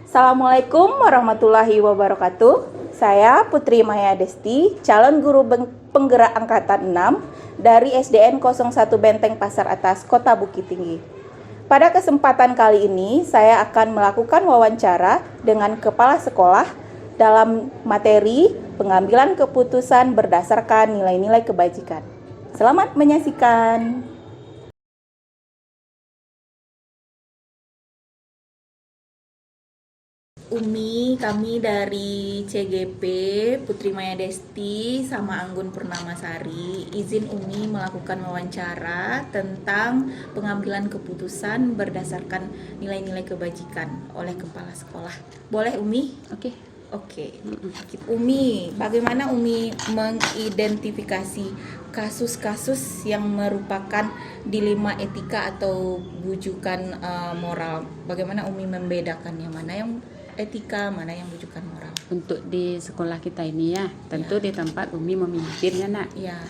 Assalamualaikum warahmatullahi wabarakatuh. Saya Putri Maya Desti, calon guru penggerak angkatan 6 dari SDN 01 Benteng Pasar Atas, Kota Bukit Tinggi. Pada kesempatan kali ini, saya akan melakukan wawancara dengan kepala sekolah dalam materi pengambilan keputusan berdasarkan nilai-nilai kebajikan. Selamat menyaksikan. Umi, kami dari CGP Putri Maya Desti sama Anggun Purnamasari izin Umi melakukan wawancara tentang pengambilan keputusan berdasarkan nilai-nilai kebajikan oleh kepala sekolah. Boleh Umi? Oke. Umi, bagaimana Umi mengidentifikasi kasus-kasus yang merupakan dilema etika atau bujukan moral? Bagaimana Umi membedakannya, mana yang etika, mana yang bujukan moral? Untuk di sekolah kita ini ya, tentu di tempat Umi memimpinnya nak. Ya.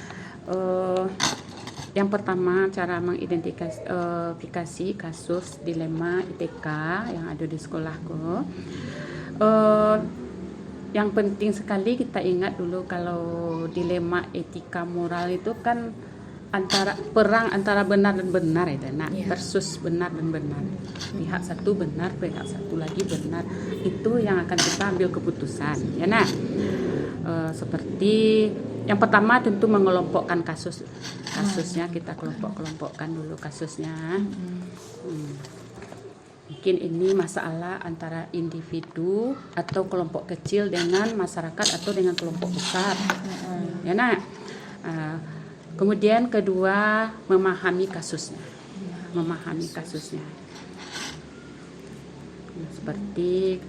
Yang pertama cara mengidentifikasi kasus dilema etika yang ada di sekolahku. Yang penting sekali kita ingat dulu kalau dilema etika moral itu kan perang antara benar dan benar itu nak, versus benar dan benar. Pihak satu benar, pihak satu lagi benar. Itu yang akan kita ambil keputusan, ya nak. Seperti yang pertama tentu mengelompokkan kasusnya, kita kelompokkan dulu kasusnya. Mungkin ini masalah antara individu atau kelompok kecil dengan masyarakat atau dengan kelompok besar, ya nak. Kemudian kedua, memahami kasusnya. Seperti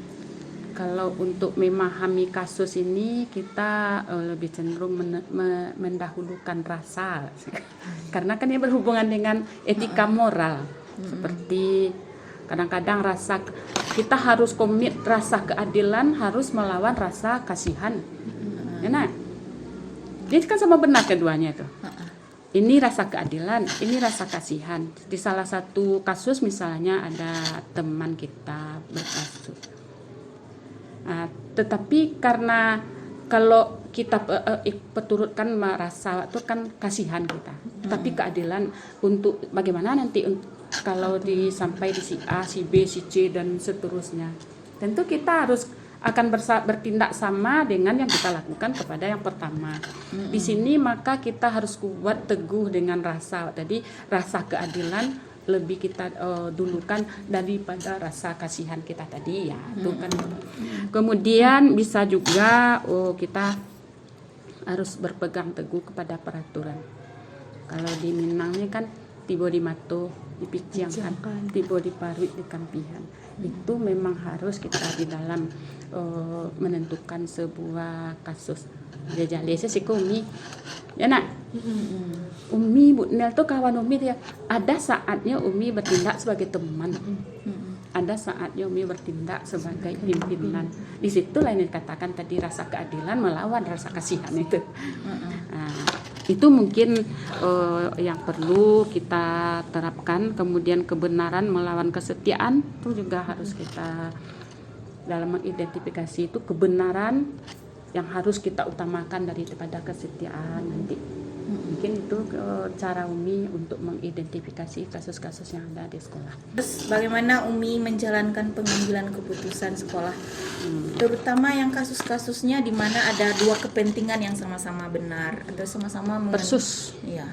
kalau untuk memahami kasus ini kita lebih cenderung mendahulukan rasa, karena kan ini berhubungan dengan etika moral. Seperti kadang-kadang kita harus komit rasa keadilan harus melawan rasa kasihan, ya nak. Jadi kan sama benar keduanya itu. Ini rasa keadilan, ini rasa kasihan. Di salah satu kasus misalnya ada teman kita berkasus. Tetapi karena kalau kita peturutkan merasa itu kan kasihan kita. Tapi keadilan untuk bagaimana nanti kalau sampai di si A, si B, si C dan seterusnya. Tentu kita harus akan bertindak sama dengan yang kita lakukan kepada yang pertama. Di sini maka kita harus kuat teguh dengan rasa. Jadi rasa keadilan lebih kita dulukan daripada rasa kasihan kita tadi ya. Itu kan. Kemudian bisa juga kita harus berpegang teguh kepada peraturan. Kalau di Minang ini kan tiba di mato dipiciangkan, tiba di paruit di kampihan. Itu memang harus kita di dalam menentukan sebuah kasus. Jajali si Umi, ya nak. Umi Bu Nel tuh kawan Umi dia. Ada saatnya Umi bertindak sebagai teman. Ada saatnya Umi bertindak sebagai pimpinan. Di situ lain dikatakan tadi rasa keadilan melawan rasa kasihan itu. Itu mungkin yang perlu kita terapkan. Kemudian kebenaran melawan kesetiaan itu juga harus kita dalam mengidentifikasi itu kebenaran yang harus kita utamakan daripada kesetiaan nanti. Mungkin itu cara Umi untuk mengidentifikasi kasus-kasus yang ada di sekolah. Terus bagaimana Umi menjalankan pengambilan keputusan sekolah? Terutama yang kasus-kasusnya di mana ada dua kepentingan yang sama-sama benar atau sama-sama versus. Iya.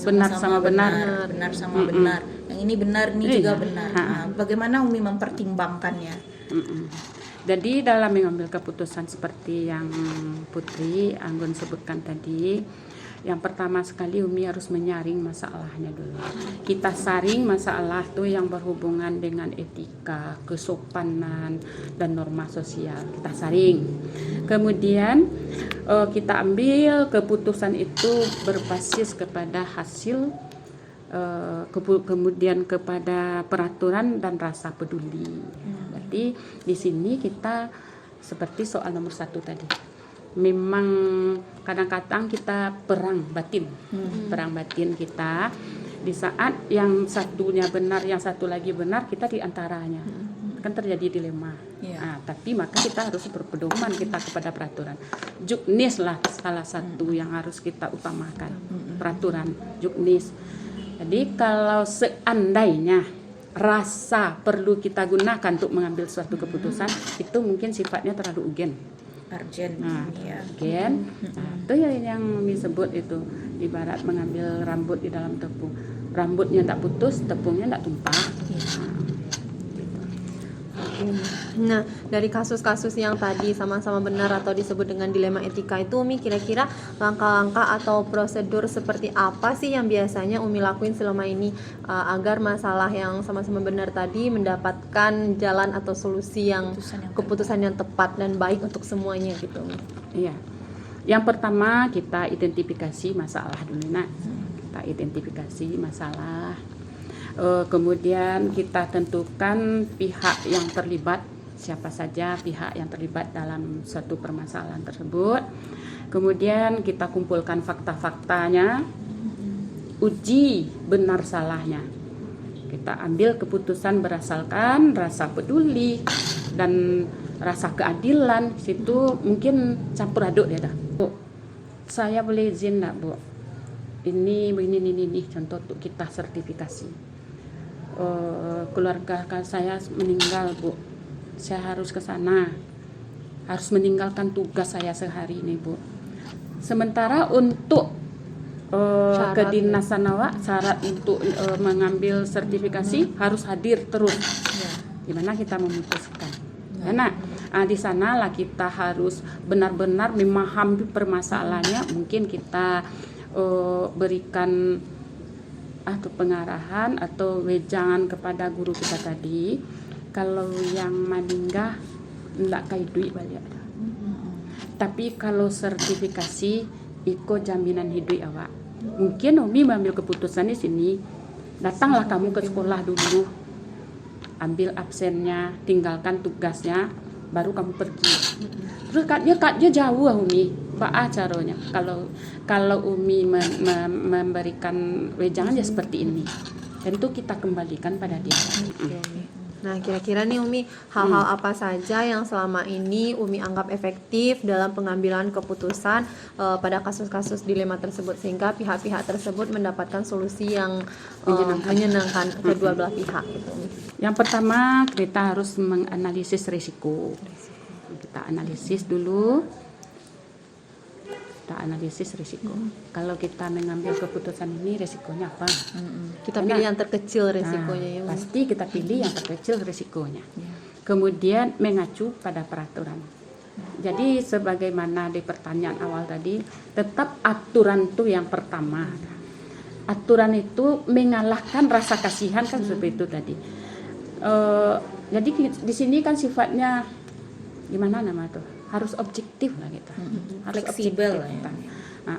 Benar sama benar. Benar sama benar. Yang ini benar, ini juga benar. Bagaimana Umi mempertimbangkannya? Jadi dalam mengambil keputusan seperti yang Putri Anggun sebutkan tadi, yang pertama sekali Umi harus menyaring masalahnya dulu. Kita saring masalah tuh yang berhubungan dengan etika, kesopanan, dan norma sosial. Kita saring. Kemudian kita ambil keputusan itu berbasis kepada hasil, kemudian kepada peraturan dan rasa peduli. Berarti di sini kita seperti soal nomor 1 tadi. Memang kadang-kadang kita perang batin kita di saat yang satunya benar, yang satu lagi benar, kita di antaranya. kan terjadi dilema. Tapi maka kita harus berpedoman kita kepada peraturan. Juknis lah salah satu yang harus kita utamakan, peraturan juknis. Jadi kalau seandainya rasa perlu kita gunakan untuk mengambil suatu keputusan, itu mungkin sifatnya terlalu urgen. Urgent. Urgen. Itu yang disebut itu ibarat mengambil rambut di dalam tepung. Rambutnya tidak putus, tepungnya tidak tumpah. Nah, dari kasus-kasus yang tadi sama-sama benar atau disebut dengan dilema etika itu, Umi kira-kira langkah-langkah atau prosedur seperti apa sih yang biasanya Umi lakuin selama ini agar masalah yang sama-sama benar tadi mendapatkan jalan atau solusi yang keputusan yang tepat dan baik untuk semuanya gitu, Umi? Iya. Yang pertama kita identifikasi masalah dulu, Nak. Kita identifikasi masalah. Kemudian kita tentukan pihak yang terlibat, siapa saja pihak yang terlibat dalam suatu permasalahan tersebut. Kemudian kita kumpulkan fakta-faktanya, uji benar salahnya. Kita ambil keputusan berdasarkan rasa peduli dan rasa keadilan. Situ mungkin campur aduk ya dah. Bu, saya boleh izin enggak, Bu? Ini contoh untuk kita sertifikasi. Keluarga saya meninggal, Bu. Saya harus ke sana. Harus meninggalkan tugas saya sehari ini, Bu. Sementara untuk kedinasan awak syarat untuk mengambil sertifikasi harus hadir terus. Gimana kita memutuskan? Karena di sanalah kita harus benar-benar memahami permasalahannya. Mungkin kita berikan atau pengarahan atau wejangan kepada guru kita tadi, kalau yang meninggal enggak kai duit balik. Tapi kalau sertifikasi iko jaminan hidup awak. Mungkin Umi mengambil keputusan di sini, datanglah kamu ke sekolah dulu, ambil absennya, tinggalkan tugasnya, baru kamu pergi. Terus katnya jauh Umi, apa caranya? Kalau Umi memberikan wejangan ya seperti ini, tentu kita kembalikan pada dia. Nah, kira-kira nih Umi, hal-hal apa saja yang selama ini Umi anggap efektif dalam pengambilan keputusan pada kasus-kasus dilema tersebut, sehingga pihak-pihak tersebut mendapatkan solusi yang menyenangkan kedua belah pihak gitu, Umi? Yang pertama, kita harus menganalisis risiko. Kita analisis dulu. Kita analisis risiko. Kalau kita mengambil keputusan ini, risikonya apa? Kita pilih yang terkecil risikonya ya. Pasti kita pilih yang terkecil risikonya. Kemudian mengacu pada peraturan. Jadi sebagaimana di pertanyaan awal tadi, tetap aturan itu yang pertama. Aturan itu mengalahkan rasa kasihan kan seperti itu tadi. Jadi di sini kan sifatnya gimana nama tuh? Harus objektif lah kita. Harus Fleksibel objektif, ya.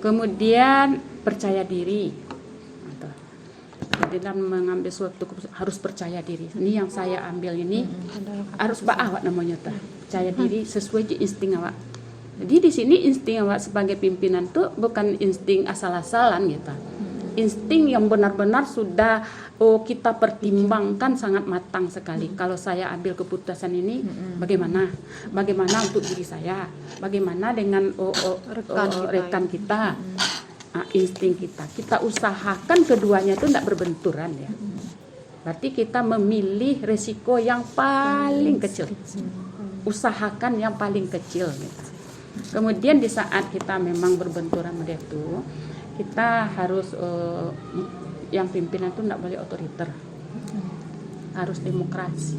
Kemudian percaya diri. Dalam mengambil suatu keputusan harus percaya diri. Ini yang saya ambil ini harus awak namanya tuh. Percaya diri sesuai insting awak. Jadi di sini insting awak sebagai pimpinan tuh bukan insting asal-asalan gitu. Insting yang benar-benar sudah kita pertimbangkan sangat matang sekali. Kalau saya ambil keputusan ini, bagaimana untuk diri saya, bagaimana dengan rekan kita, insting kita usahakan keduanya itu tidak berbenturan ya. Berarti kita memilih resiko yang paling kecil, usahakan yang paling kecil. Gitu. Kemudian di saat kita memang berbenturan dengan itu, kita harus yang pimpinan itu tidak boleh otoriter, harus demokrasi.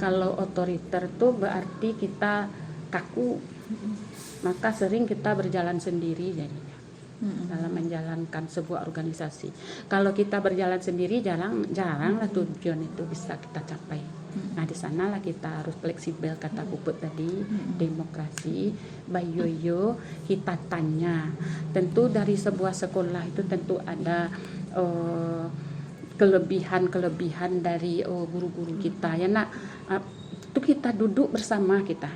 Kalau otoriter itu berarti kita kaku, maka sering kita berjalan sendiri jadinya dalam menjalankan sebuah organisasi. Kalau kita berjalan sendiri jaranglah tujuan itu bisa kita capai. Nah di sanalah kita harus fleksibel kata Puput tadi, demokrasi, bayoyo, kita tanya. Tentu dari sebuah sekolah itu tentu ada kelebihan dari guru-guru kita ya nak. Itu kita duduk bersama kita.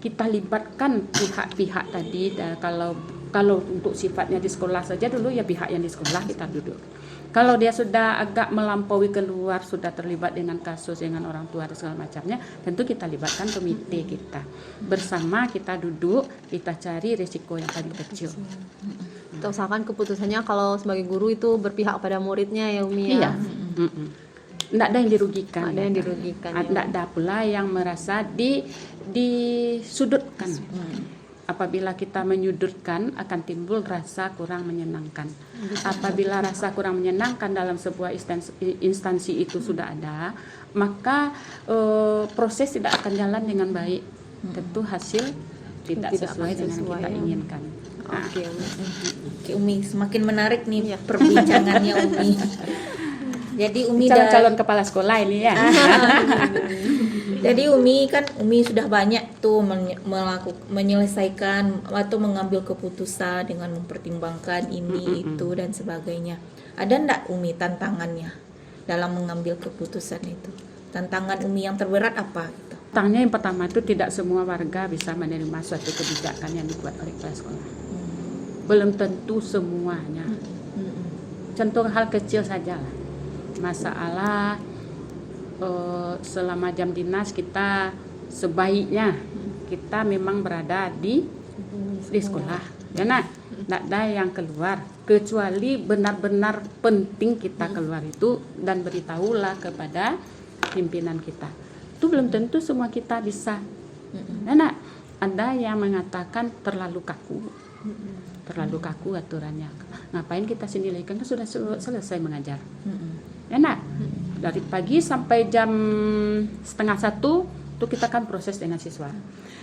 kita libatkan pihak-pihak tadi. Kalau untuk sifatnya di sekolah saja dulu ya pihak yang di sekolah kita duduk. Kalau dia sudah agak melampaui keluar, sudah terlibat dengan kasus dengan orang tua dan segala macamnya, tentu kita libatkan komite kita. Bersama kita duduk, kita cari risiko yang paling kecil. Kita usahakan keputusannya kalau sebagai guru itu berpihak pada muridnya ya Umi ya. Iya. Tidak ada yang dirugikan. Ada yang dirugikan. Tidak ada pula yang merasa disudutkan. Apabila kita menyudutkan akan timbul rasa kurang menyenangkan. Apabila rasa kurang menyenangkan dalam sebuah instansi itu sudah ada, maka proses tidak akan jalan dengan baik. Tentu hasil tidak sesuai dengan yang kita inginkan. Oke, Umi. Oke Umi, semakin menarik nih Iya. perbincangannya Umi. Jadi Umi Calon-calon kepala sekolah ini ya. Jadi Umi sudah banyak tuh menyelesaikan atau mengambil keputusan dengan mempertimbangkan ini itu dan sebagainya. Ada ndak Umi tantangannya dalam mengambil keputusan itu? Tantangan Umi yang terberat apa gitu? Tanya yang pertama itu tidak semua warga bisa menerima suatu kebijakan yang dibuat oleh kepala sekolah. Belum tentu semuanya. Contoh hal kecil saja lah. Masalah selama jam dinas kita sebaiknya kita memang berada di sekolah. Karena tidak ada yang keluar kecuali benar-benar penting kita keluar itu dan beritahulah kepada pimpinan kita. Itu belum tentu semua kita bisa. Karena ada yang mengatakan terlalu kaku aturannya. Ngapain kita sendiri kan sudah selesai mengajar. Enak. Dari pagi sampai jam 12:30 itu kita kan proses dengan siswa.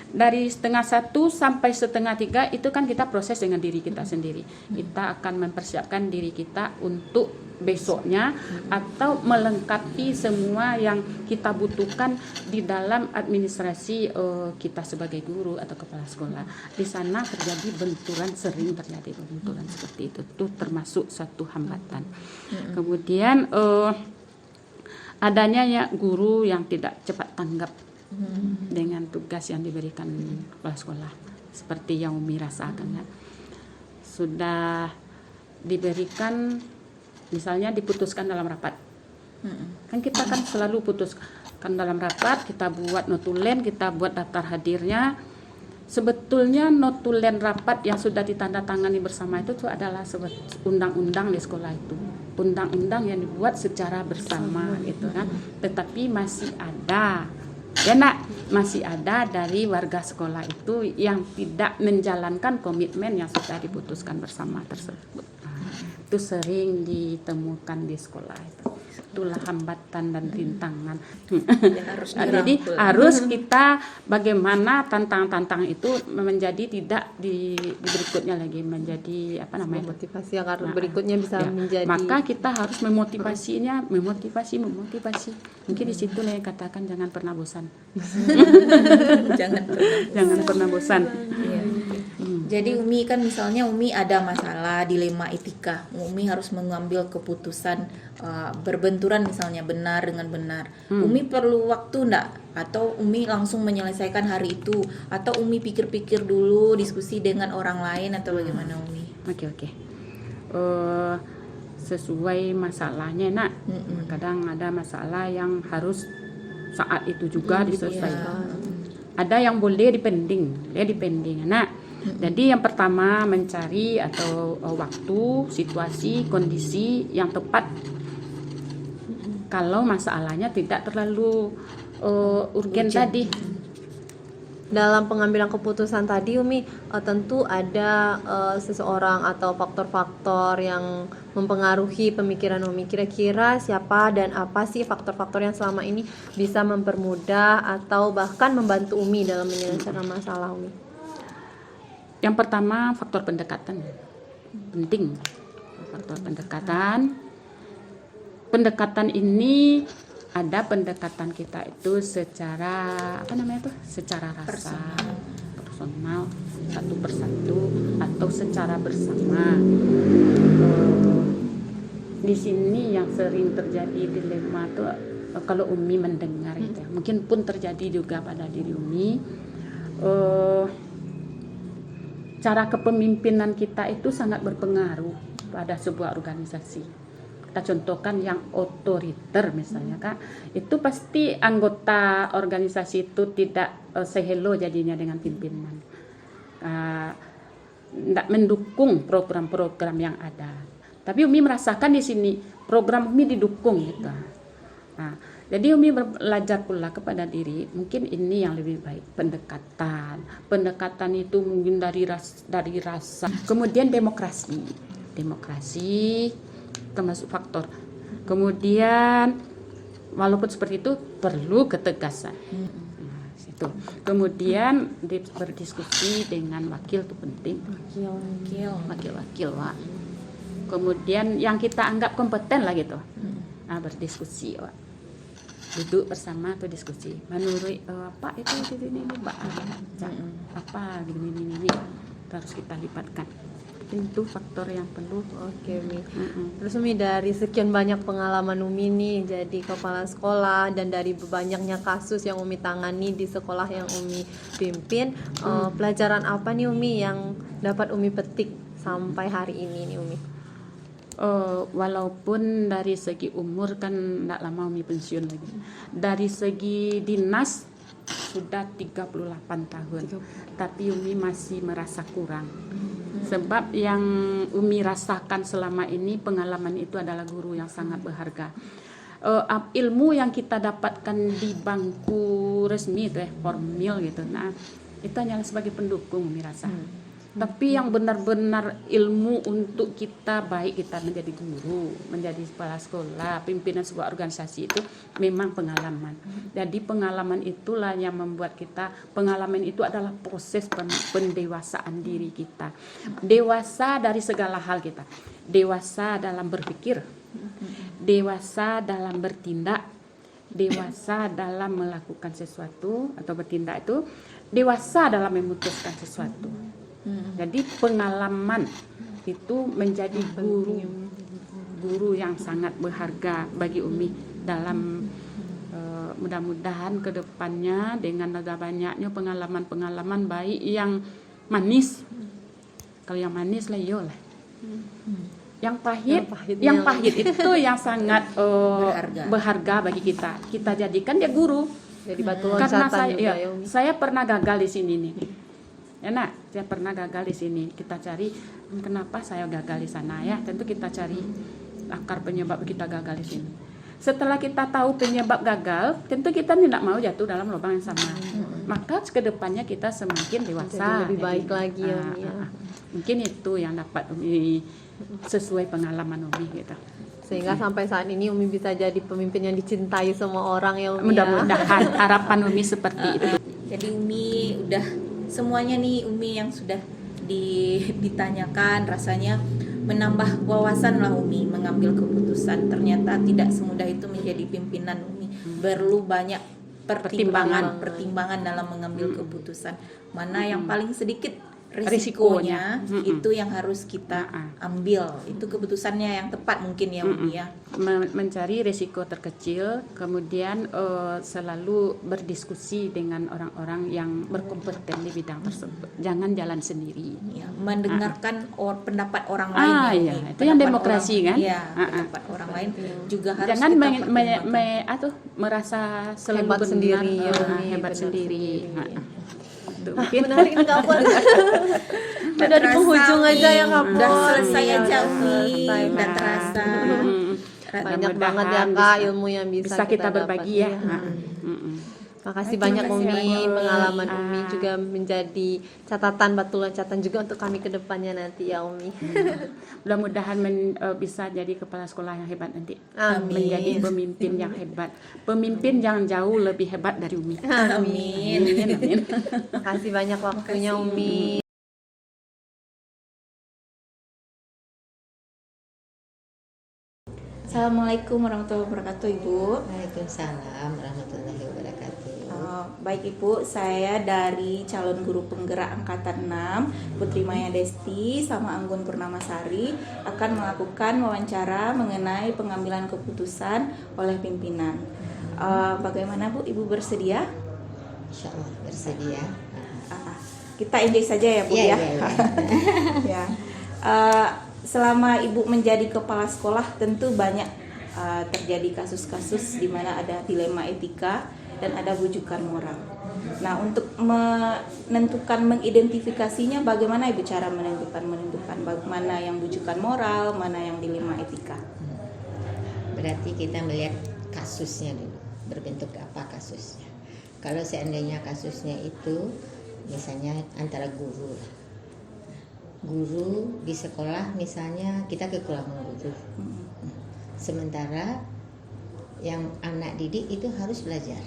Dari 12:30 sampai 2:30 itu kan kita proses dengan diri kita sendiri. Kita akan mempersiapkan diri kita untuk besoknya atau melengkapi semua yang kita butuhkan di dalam administrasi kita sebagai guru atau kepala sekolah. Di sana sering terjadi benturan seperti itu termasuk satu hambatan. Kemudian adanya ya guru yang tidak cepat tanggap dengan tugas yang diberikan kepala sekolah seperti yang Umi rasakan ya. Sudah diberikan misalnya diputuskan dalam rapat. Kan kita kan selalu putuskan dalam rapat, kita buat notulen, kita buat daftar hadirnya. Sebetulnya notulen rapat yang sudah ditandatangani bersama itu adalah undang-undang di sekolah itu. Undang-undang yang dibuat secara bersama gitu kan. Tetapi masih ada masih ada dari warga sekolah itu yang tidak menjalankan komitmen yang sudah diputuskan bersama tersebut. Itu sering ditemukan di sekolah itu. Itulah hambatan dan rintangan. Jadi harus kita bagaimana tantangan itu menjadi tidak di berikutnya lagi menjadi motivasi agar berikutnya bisa menjadi. Maka kita harus memotivasi. Mungkin di situ yang katakan jangan pernah bosan. jangan pernah bosan. Iya. Jadi Umi kan misalnya Umi ada masalah dilema etika, Umi harus mengambil keputusan berbenturan misalnya benar dengan benar. Umi perlu waktu enggak? Atau Umi langsung menyelesaikan hari itu? Atau Umi pikir-pikir dulu diskusi dengan orang lain atau bagaimana Umi? Oke. Sesuai masalahnya nak. Kadang ada masalah yang harus saat itu juga diselesaikan. Ada yang boleh dipending, nak. Jadi yang pertama mencari atau waktu, situasi, kondisi yang tepat. Kalau masalahnya tidak terlalu urgen tadi. Dalam pengambilan keputusan tadi Umi tentu ada seseorang atau faktor-faktor yang mempengaruhi pemikiran Umi. Kira-kira siapa dan apa sih faktor-faktor yang selama ini bisa mempermudah atau bahkan membantu Umi dalam menyelesaikan masalah Umi? Yang pertama faktor pendekatan penting. Faktor pendekatan ini ada pendekatan kita itu secara secara rasa personal satu persatu atau secara bersama. Di sini yang sering terjadi dilema tuh kalau Umi mendengar gitu ya. Mungkin pun terjadi juga pada diri Umi. eh, cara kepemimpinan kita itu sangat berpengaruh pada sebuah organisasi. Kita contohkan yang otoriter misalnya Kak, itu pasti anggota organisasi itu tidak say hello jadinya dengan pimpinan, tidak mendukung program-program yang ada. Tapi Umi merasakan di sini program Umi didukung gitu. Nah, jadi Umi belajar pula kepada diri, mungkin ini yang lebih baik, pendekatan itu mungkin dari rasa, kemudian demokrasi termasuk faktor, kemudian walaupun seperti itu perlu ketegasan. Nah, itu kemudian berdiskusi dengan wakil itu penting, wakil, Wak. Kemudian yang kita anggap kompeten lah gitu, nah berdiskusi, Wak. Duduk bersama atau diskusi menurut apa itu ini Mbak apa gini harus kita libatkan. Itu faktor yang perlu. Oke, Umi. Terus Umi, dari sekian banyak pengalaman Umi nih jadi kepala sekolah dan dari banyaknya kasus yang Umi tangani di sekolah yang Umi pimpin, pelajaran apa nih Umi yang dapat Umi petik sampai hari ini nih Umi? Walaupun dari segi umur kan tidak lama Umi pensiun lagi. Dari segi dinas sudah 38 tahun. Tapi Umi masih merasa kurang. Sebab yang Umi rasakan selama ini, pengalaman itu adalah guru yang sangat berharga. Ilmu yang kita dapatkan di bangku resmi itu formal gitu. Nah, itu hanyalah sebagai pendukung Umi rasa. Tapi yang benar-benar ilmu untuk kita, baik kita menjadi guru, menjadi kepala sekolah, pimpinan sebuah organisasi, itu memang pengalaman. Jadi pengalaman itulah yang membuat kita, pengalaman itu adalah proses pendewasaan diri kita. Dewasa dari segala hal kita. Dewasa dalam berpikir, dewasa dalam bertindak, dewasa dalam melakukan sesuatu atau bertindak itu, dewasa dalam memutuskan sesuatu. Jadi pengalaman itu menjadi guru yang sangat berharga bagi Umi dalam mudah-mudahan ke depannya dengan ada banyaknya pengalaman-pengalaman baik yang manis. Kalau yang manis lah iyalah. Yang pahit itu yang sangat berharga bagi kita. Kita jadikan dia guru. Jadi batu Karena loncatan juga ya Umi. saya pernah gagal di sini nih. Ya nak, saya pernah gagal di sini. Kita cari kenapa saya gagal di sana ya. Tentu kita cari akar penyebab kita gagal di sini. Setelah kita tahu penyebab gagal, tentu kita tidak mau jatuh dalam lubang yang sama. Maka ke depannya kita semakin dewasa. Jadi lebih baik lagi ya Umi ya. Mungkin itu yang dapat Umi sesuai pengalaman Umi gitu. Sehingga sampai saat ini Umi bisa jadi pemimpin yang dicintai semua orang ya Umi. Mudah-mudahan harapan Umi seperti itu. Jadi Umi udah semuanya nih Umi yang sudah ditanyakan, rasanya menambah wawasan lah Umi mengambil keputusan. Ternyata tidak semudah itu menjadi pimpinan Umi. Perlu banyak pertimbangan dalam mengambil keputusan. Mana yang paling sedikit risikonya itu yang harus kita ambil. Itu keputusannya yang tepat mungkin ya Umi ya. Mencari risiko terkecil, kemudian selalu berdiskusi dengan orang-orang yang berkompeten di bidang tersebut. Jangan jalan sendiri. Ya, mendengarkan pendapat orang lain. Ya, itu yang demokrasi kan? Iya, pendapat orang lain juga harus jangan kita pertimbangkan. merasa selalu Hebat benar, sendiri ya, hebat benar sendiri. Mungkin menarik nih kapal. Udah di penghujung aja ya kapal. Udah selesai Iya, aja udah Umi. selesai. Udah terasa. Banyak banget ya Mudah-mudahan Kak bisa- ilmu yang bisa kita berbagi dapat. ya. Makasih Terima banyak kasih Umi, banyak. pengalaman Umi juga menjadi catatan batu loncatan juga untuk kami ke depannya nanti ya Umi. Mudah-mudahan bisa jadi kepala sekolah yang hebat nanti. Amin. Menjadi pemimpin yang hebat. Pemimpin yang jauh lebih hebat dari Umi. Amin. Amin. Makasih banyak waktunya Umi. Assalamualaikum warahmatullahi wabarakatuh Ibu. Waalaikumsalam warahmatullahi wabarakatuh. Baik Ibu, saya dari calon guru penggerak angkatan 6 Putri Maya Desti sama Anggun Purnamasari akan melakukan wawancara mengenai pengambilan keputusan oleh pimpinan. Bagaimana Bu, Ibu bersedia? Insya Allah bersedia. kita enjoy saja ya Bu Iya, ya. iya, iya. Ya. Selama Ibu menjadi kepala sekolah tentu banyak terjadi kasus-kasus di mana ada dilema etika dan ada bujukan moral. Nah, untuk menentukan mengidentifikasinya bagaimana Ibu cara menentukan mana yang bujukan moral, mana yang dilema etika? Berarti kita melihat kasusnya dulu, berbentuk apa kasusnya. Kalau seandainya kasusnya itu misalnya antara guru di sekolah, misalnya kita kekurangan guru, sementara yang anak didik itu harus belajar.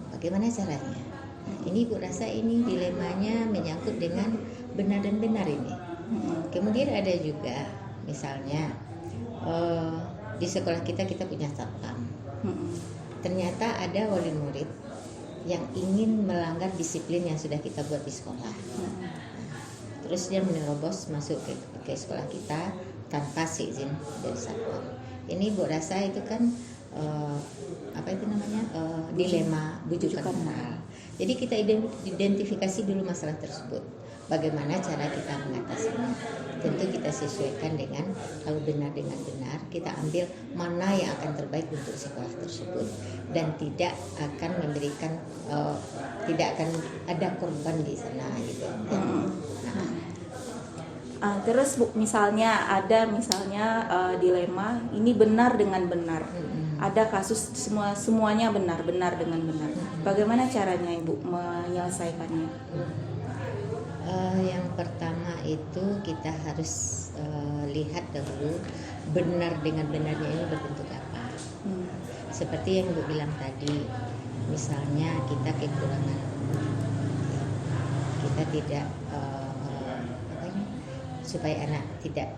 Bagaimana caranya? Nah, ini Ibu rasa ini dilemanya menyangkut dengan benar dan benar ini. Kemudian ada juga misalnya di sekolah kita punya satpam. Ternyata ada wali murid yang ingin melanggar disiplin yang sudah kita buat di sekolah. Terus dia menerobos masuk ke sekolah kita tanpa seizin dari satpam. Ini Bu rasa itu kan dilema bujukan moral. Jadi kita identifikasi dulu masalah tersebut. Bagaimana cara kita mengatasinya? Tentu kita sesuaikan dengan, kalau benar dengan benar, kita ambil mana yang akan terbaik untuk sekolah tersebut dan tidak akan memberikan, tidak akan ada korban di sana gitu. Terus Bu, misalnya dilema ini benar dengan benar. Ada kasus semuanya benar dengan benar. Bagaimana caranya Ibu menyelesaikannya? Yang pertama itu kita harus lihat dahulu benar dengan benarnya ini berbentuk apa. Seperti yang Ibu bilang tadi, misalnya kita kekurangan, kita tidak supaya anak tidak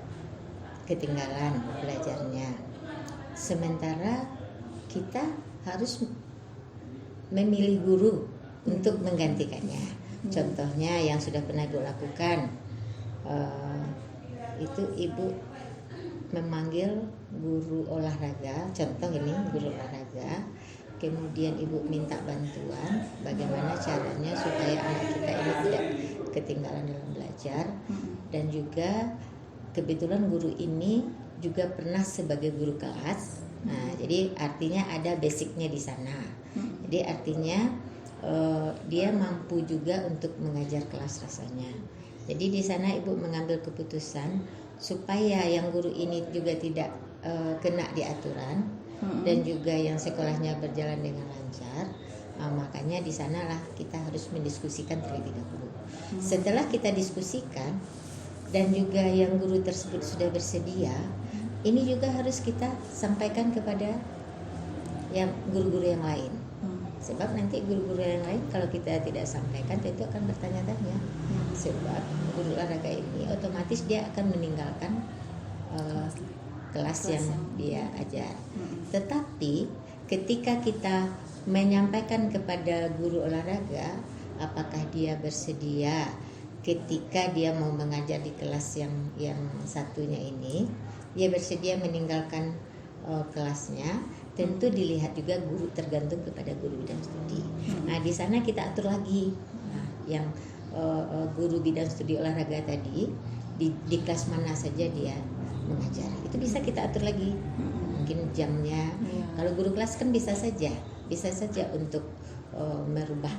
ketinggalan belajarnya. Sementara kita harus memilih guru untuk menggantikannya. Contohnya yang sudah pernah Ibu lakukan, itu Ibu memanggil guru olahraga, contoh ini guru olahraga, kemudian Ibu minta bantuan bagaimana caranya supaya anak kita ini tidak ketinggalan dalam belajar. Dan juga kebetulan guru ini juga pernah sebagai guru kelas. Nah, jadi artinya ada basicnya di sana. Jadi artinya dia mampu juga untuk mengajar kelas rasanya. Jadi di sana Ibu mengambil keputusan supaya yang guru ini juga tidak kena di aturan dan juga yang sekolahnya berjalan dengan lancar. Makanya di sanalah kita harus mendiskusikan terlebih dahulu. Setelah kita diskusikan dan juga yang guru tersebut sudah bersedia, ini juga harus kita sampaikan kepada yang guru-guru yang lain. Sebab nanti guru-guru yang lain kalau kita tidak sampaikan tentu akan bertanya-tanya. Sebab guru olahraga ini otomatis dia akan meninggalkan kelas yang dia ajar. Tetapi ketika kita menyampaikan kepada guru olahraga apakah dia bersedia ketika dia mau mengajar di kelas yang satunya ini, dia bersedia meninggalkan kelasnya, tentu dilihat juga guru, tergantung kepada guru bidang studi. Nah, di sana kita atur lagi yang guru bidang studi olahraga tadi di kelas mana saja dia mengajar. Itu bisa kita atur lagi. Mungkin jamnya. Kalau guru kelas kan bisa saja untuk merubah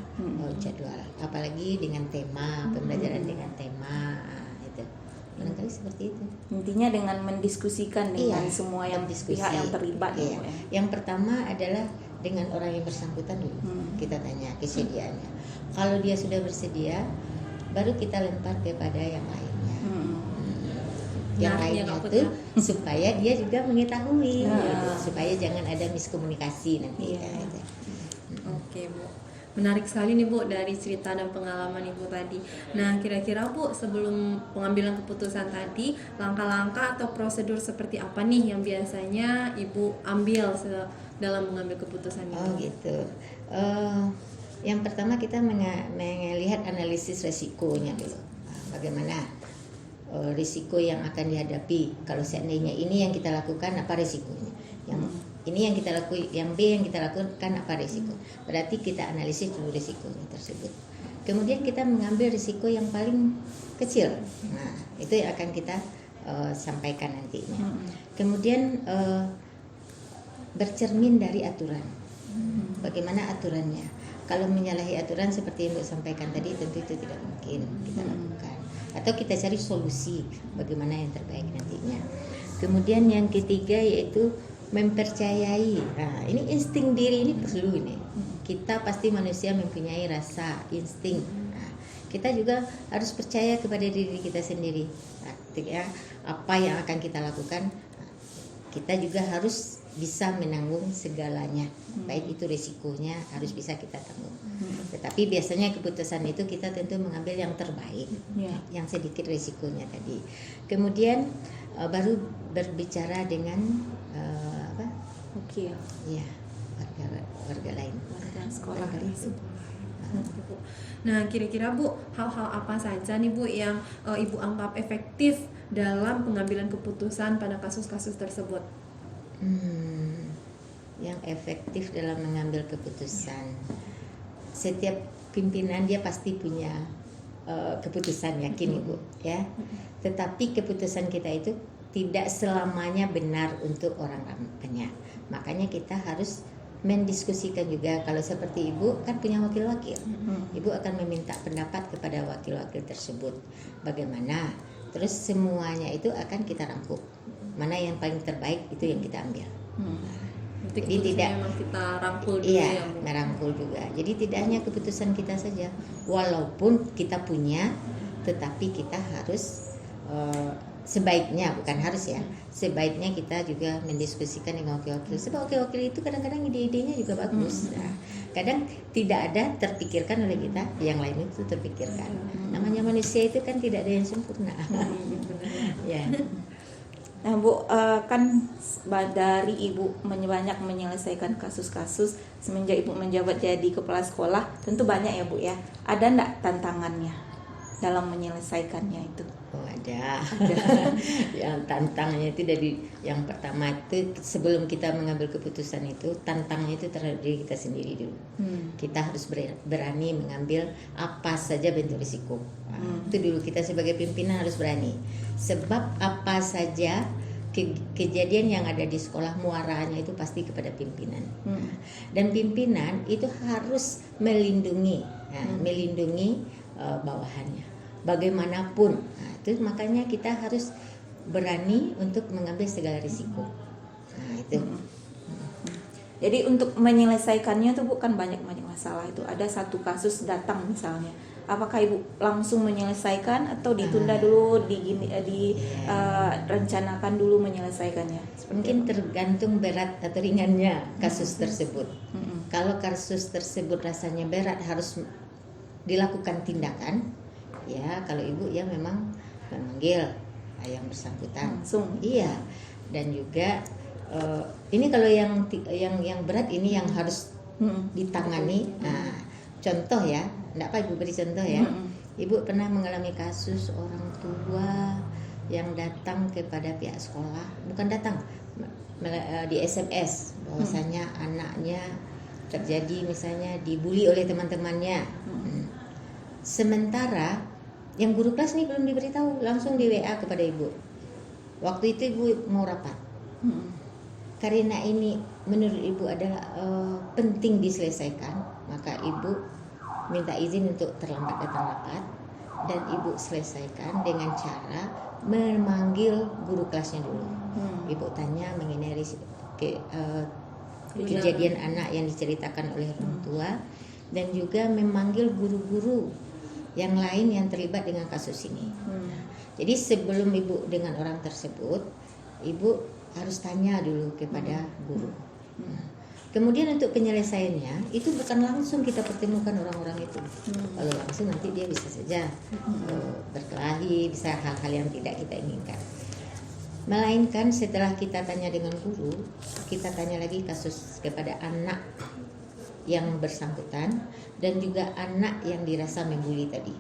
jadwal, apalagi dengan tema pembelajaran dengan tema itu barangkali seperti itu. Intinya dengan mendiskusikan dengan semua yang pihak yang terlibat. Iya. Yang pertama adalah dengan orang yang bersangkutan dulu kita tanya kesediaannya. Kalau dia sudah bersedia, baru kita lempar kepada yang lainnya. Yang lainnya itu supaya dia juga mengetahui, gitu. Supaya jangan ada miskomunikasi nanti. Gitu. Oke Bu, menarik sekali nih Bu dari cerita dan pengalaman Ibu tadi. Nah kira-kira Bu, sebelum pengambilan keputusan tadi, langkah-langkah atau prosedur seperti apa nih yang biasanya Ibu ambil dalam mengambil keputusan itu? Oh gitu. Yang pertama kita melihat analisis resikonya dulu. Bagaimana risiko yang akan dihadapi kalau seandainya ini yang kita lakukan, apa risikonya? Yang ini yang kita lakukan, yang B yang kita lakukan apa risiko? Berarti kita analisis dulu risikonya tersebut. kemudian kita mengambil risiko yang paling kecil. Nah, itu yang akan kita sampaikan nantinya. Kemudian bercermin dari aturan. Bagaimana aturannya? Kalau menyalahi aturan seperti yang Ibu sampaikan tadi, tentu itu tidak mungkin kita lakukan. Atau kita cari solusi bagaimana yang terbaik nantinya. Kemudian yang ketiga yaitu mempercayai. Nah, ini insting diri ini perlu ini. Kita pasti manusia mempunyai rasa insting. Nah, kita juga harus percaya kepada diri kita sendiri. Artinya apa yang akan kita lakukan, kita juga harus bisa menanggung segalanya. Baik itu risikonya harus bisa kita tanggung. Tetapi biasanya keputusan itu kita tentu mengambil yang terbaik, yang sedikit risikonya tadi. Kemudian baru berbicara dengan Oke ya. ya warga lain. Sekolah Nah, kira-kira Bu, hal-hal apa saja nih Bu yang Ibu anggap efektif dalam pengambilan keputusan pada kasus-kasus tersebut? Yang efektif dalam mengambil keputusan. Setiap pimpinan dia pasti punya keputusan, yakin Ibu, ya. Tetapi keputusan kita itu tidak selamanya benar untuk orang banyak. Makanya kita harus mendiskusikan juga. Kalau seperti Ibu kan punya wakil-wakil, Ibu akan meminta pendapat kepada wakil-wakil tersebut bagaimana, terus semuanya itu akan kita rangkum, mana yang paling terbaik itu yang kita ambil. Jadi tidak memang kita rangkul dulu iya, ya Bu. merangkul juga. Jadi tidak hanya keputusan kita saja, walaupun kita punya, tetapi kita harus sebaiknya, bukan harus ya, sebaiknya kita juga mendiskusikan dengan wakil-wakil. Sebab wakil-wakil itu kadang-kadang ide-idenya juga bagus. Nah, kadang tidak ada terpikirkan oleh kita, yang lain itu terpikirkan. Namanya manusia itu kan tidak ada yang sempurna. Ya. Nah Bu, kan dari Ibu banyak menyelesaikan kasus-kasus semenjak Ibu menjabat jadi kepala sekolah, tentu banyak ya Bu ya. Ada enggak tantangannya dalam menyelesaikannya itu? Oh ada. Yang tantangannya itu dari yang pertama itu sebelum kita mengambil keputusan itu, tantangannya itu terhadap diri kita sendiri dulu. Kita harus berani mengambil apa saja bentuk risiko. Itu dulu kita sebagai pimpinan harus berani. Sebab apa saja kejadian yang ada di sekolah muaranya itu pasti kepada pimpinan. Dan pimpinan itu harus melindungi, melindungi bawahannya bagaimanapun. Nah, itu makanya kita harus berani untuk mengambil segala risiko. Nah, itu. Jadi untuk menyelesaikannya tuh bukan banyak masalah itu. Ada satu kasus datang misalnya. Apakah Ibu langsung menyelesaikan atau ditunda dulu, rencanakan dulu menyelesaikannya? Mungkin tergantung berat atau ringannya kasus tersebut. Kalau kasus tersebut rasanya berat harus dilakukan tindakan. Ya, kalau Ibu ya memang memanggil yang bersangkutan. Langsung. Iya. Dan juga ini kalau yang berat ini yang harus ditangani. Nah, contoh ya, enggak apa Ibu beri contoh ya. Ibu pernah mengalami kasus orang tua yang datang kepada pihak sekolah, bukan datang di SMS bahwasanya anaknya terjadi misalnya dibully oleh teman-temannya. Sementara yang guru kelas ini belum diberitahu, langsung di WA kepada Ibu. Waktu itu Ibu mau rapat. Karena ini menurut Ibu adalah penting diselesaikan, maka Ibu minta izin untuk terlambat datang rapat dan Ibu selesaikan dengan cara memanggil guru kelasnya dulu. Ibu tanya mengenai kejadian anak yang diceritakan oleh orang tua dan juga memanggil guru-guru yang lain yang terlibat dengan kasus ini. Jadi sebelum Ibu dengan orang tersebut, Ibu harus tanya dulu kepada guru. Kemudian untuk penyelesaiannya itu bukan langsung kita pertemukan orang-orang itu. Kalau langsung nanti dia bisa saja berkelahi, bisa hal-hal yang tidak kita inginkan. Melainkan setelah kita tanya dengan guru, kita tanya lagi kasus kepada anak yang bersangkutan dan juga anak yang dirasa membuli tadi.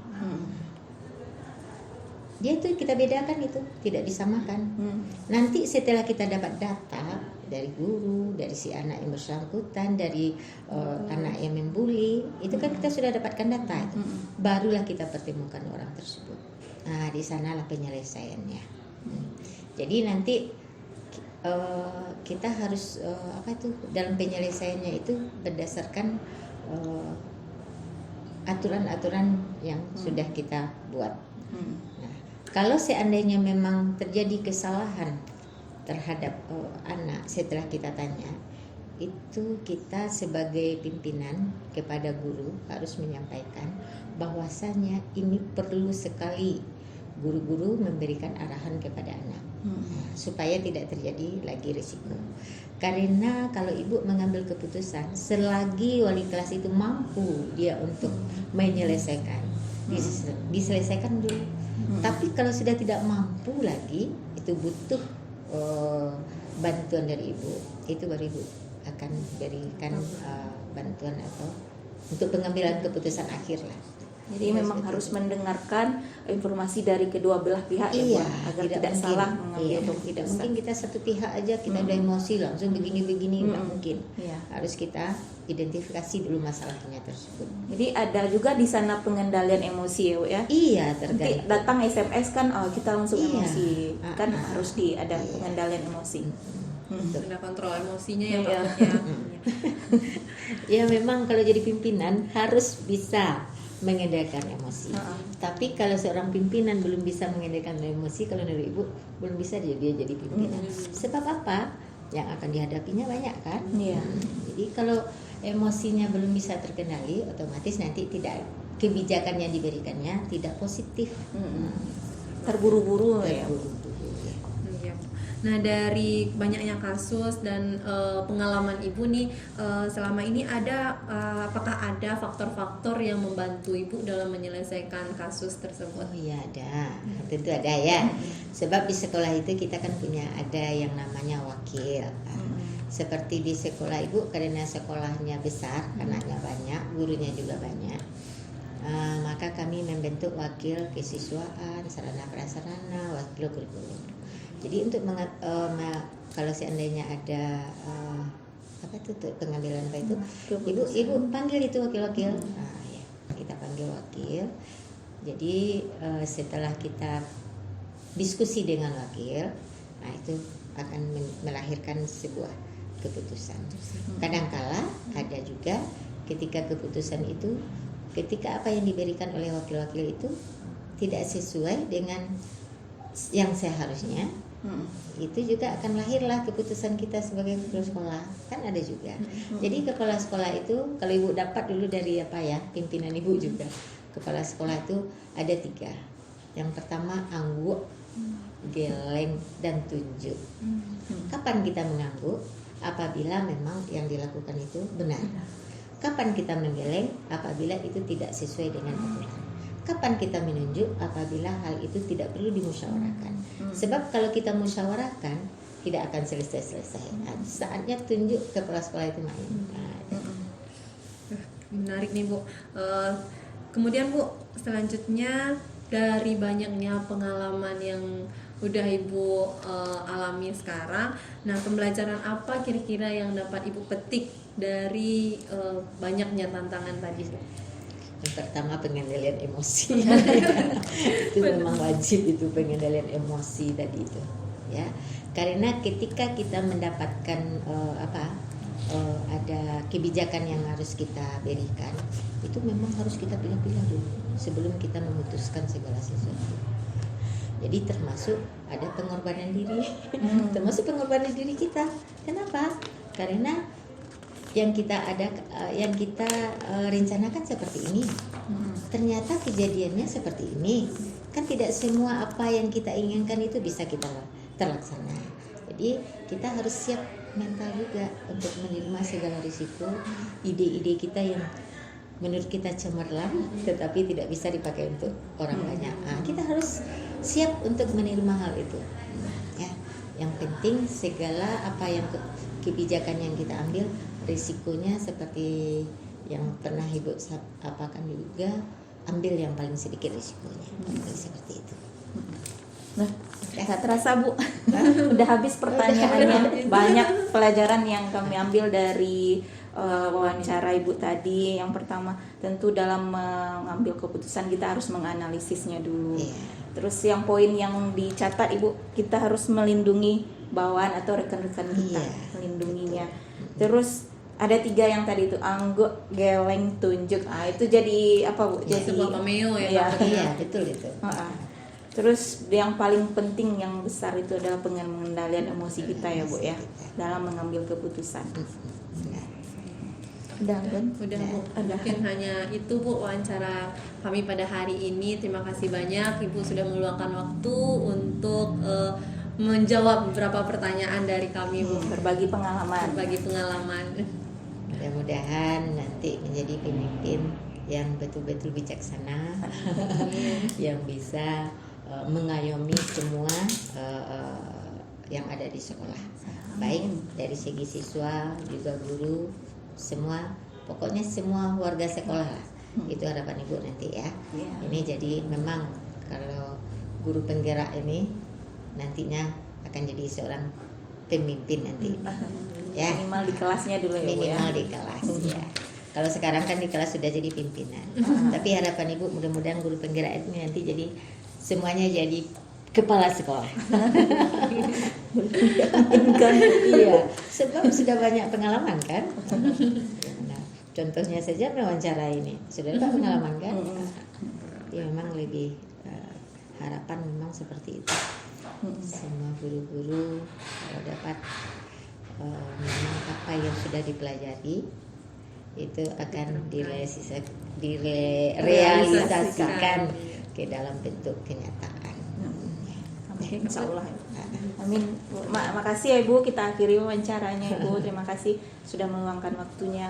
Dia itu kita bedakan, itu tidak disamakan. Nanti setelah kita dapat data dari guru, dari si anak yang bersangkutan, dari anak yang membuli, itu kan kita sudah dapatkan data itu. Barulah kita pertemukan orang tersebut. Nah, di sanalah penyelesaiannya. Jadi nanti kita harus dalam penyelesaiannya itu berdasarkan aturan-aturan yang sudah kita buat. Nah, kalau seandainya memang terjadi kesalahan terhadap anak setelah kita tanya, itu kita sebagai pimpinan kepada guru harus menyampaikan bahwasanya ini perlu sekali guru-guru memberikan arahan kepada anak. Nah, supaya tidak terjadi lagi risiko. Karena kalau ibu mengambil keputusan, selagi wali kelas itu mampu dia untuk menyelesaikan, diselesaikan dulu. Tapi kalau sudah tidak mampu lagi, itu butuh bantuan dari ibu, itu baru ibu akan berikan bantuan atau untuk pengambilan keputusan akhir lah. Jadi memang harus mendengarkan informasi dari kedua belah pihak ya, Bu, agar tidak mungkin, salah mengambil tidak keputusan. mungkin kita satu pihak aja kita udah emosi langsung begini-begini, tidak mungkin. Iya. Harus kita identifikasi dulu masalahnya tersebut. Jadi ada juga di sana pengendalian emosi ya, Bu ya. Iya, Nanti tergantung. datang SMS kan, kita langsung Iya. emosi, kan harus ada Iya. pengendalian emosi. Sudah kontrol emosinya ya Iya. takutnya. Ya memang kalau jadi pimpinan harus bisa mengendalikan emosi. Tapi kalau seorang pimpinan belum bisa mengendalikan emosi, kalau dari ibu belum bisa dia jadi pimpinan. Sebab apa? Yang akan dihadapinya banyak kan? Iya. Jadi kalau emosinya belum bisa terkendali, otomatis nanti tidak kebijakan yang diberikannya tidak positif. Terburu-buru ya. Terburu-buru, ya. Iya. Nah, dari banyaknya kasus dan pengalaman ibu nih selama ini apakah ada faktor-faktor yang membantu ibu dalam menyelesaikan kasus tersebut? Oh iya ada, tentu ada ya. Sebab di sekolah itu kita kan punya ada yang namanya wakil. Seperti di sekolah ibu, karena sekolahnya besar, anaknya banyak, gurunya juga banyak. Maka kami membentuk wakil kesiswaan, sarana prasarana, wakil kurikulum. Jadi untuk kalau seandainya ada pengambilan itu, ibu panggil itu wakil-wakil. Nah, ya, kita panggil wakil. Jadi setelah kita diskusi dengan wakil, nah itu akan melahirkan sebuah keputusan. Kadangkala ada juga ketika keputusan itu, ketika apa yang diberikan oleh wakil-wakil itu tidak sesuai dengan yang seharusnya, itu juga akan lahirlah keputusan kita sebagai kepala sekolah, kan ada juga. Jadi kepala sekolah itu kalau ibu dapat dulu dari pimpinan ibu juga, kepala sekolah itu ada 3. Yang pertama angguk, geleng, dan tunjuk. Kapan kita mengangguk? Apabila memang yang dilakukan itu benar. Kapan kita menggeleng? Apabila itu tidak sesuai dengan aturan. Kapan kita menunjuk? Apabila hal itu tidak perlu dimusyawarahkan. Sebab kalau kita musyawarahkan tidak akan selesai-selesai. Saatnya tunjuk kepala sekolah itu main. Menarik nih Bu. Kemudian Bu, selanjutnya dari banyaknya pengalaman yang udah Ibu alami sekarang, nah pembelajaran apa kira-kira yang dapat Ibu petik dari banyaknya tantangan tadi Bu? Yang pertama pengendalian emosi. Itu memang wajib itu pengendalian emosi tadi itu. Ya, karena ketika kita mendapatkan ada kebijakan yang harus kita berikan, itu memang harus kita pilih-pilih dulu sebelum kita memutuskan segala sesuatu. Jadi termasuk ada pengorbanan diri, termasuk pengorbanan diri kita. Kenapa? Karena yang kita rencanakan seperti ini, ternyata kejadiannya seperti ini. Kan tidak semua apa yang kita inginkan itu bisa kita terlaksana. Jadi kita harus siap mental juga untuk menerima segala risiko, ide-ide kita yang menurut kita cemerlang tetapi tidak bisa dipakai untuk orang banyak. Kita harus siap untuk menerima hal itu. Ya, yang penting segala apa yang kebijakan yang kita ambil, risikonya seperti yang pernah Ibu apakan juga, ambil yang paling sedikit risikonya. Seperti itu. Nah, Nggak terasa Bu, udah habis pertanyaannya. Banyak pelajaran yang kami ambil dari wawancara Ibu tadi. Yang pertama tentu dalam mengambil keputusan kita harus menganalisisnya dulu. Iya. Terus yang poin yang dicatat Ibu, kita harus melindungi bawaan atau rekan-rekan kita, Iya. melindunginya. Terus ada 3 yang tadi itu, angguk, geleng, tunjuk. Itu jadi apa Bu? Jadi Sebuah cameo ya. Iya. Iya, betul itu. Terus yang paling penting yang besar itu adalah pengendalian emosi kita ya Bu ya, dalam mengambil keputusan. Udah kan? Udah Bu, mungkin hanya itu Bu wawancara kami pada hari ini. Terima kasih banyak Ibu sudah meluangkan waktu untuk menjawab beberapa pertanyaan dari kami Bu, Berbagi pengalaman. berbagi pengalaman. Mudah-mudahan nanti menjadi pemimpin yang betul-betul bijaksana, yang bisa mengayomi semua yang ada di sekolah, baik dari segi siswa juga guru, semua, pokoknya semua warga sekolah lah. Itu harapan Ibu nanti ya. Iya. Ini jadi memang kalau guru penggerak ini nantinya akan jadi seorang pemimpin nanti. Ya, Minimal di kelasnya dulu ya Bu ya. minimal di kelas ya. Kalau sekarang kan di kelas sudah jadi pimpinan. Tapi harapan Ibu mudah-mudahan guru penggerak ini nanti jadi semuanya jadi kepala sekolah. Iya, sebab sudah banyak pengalaman kan. Nah, contohnya saja wawancara ini sudah ada pengalaman kan. Ya memang lebih harapan memang seperti itu. Semua guru-guru kalau dapat memang apa yang sudah dipelajari itu akan direalisasikan ke dalam bentuk kenyataan. Amin, insya Allah. Amin. Makasih ya Ibu, kita akhiri wawancaranya Ibu. Terima kasih sudah meluangkan waktunya.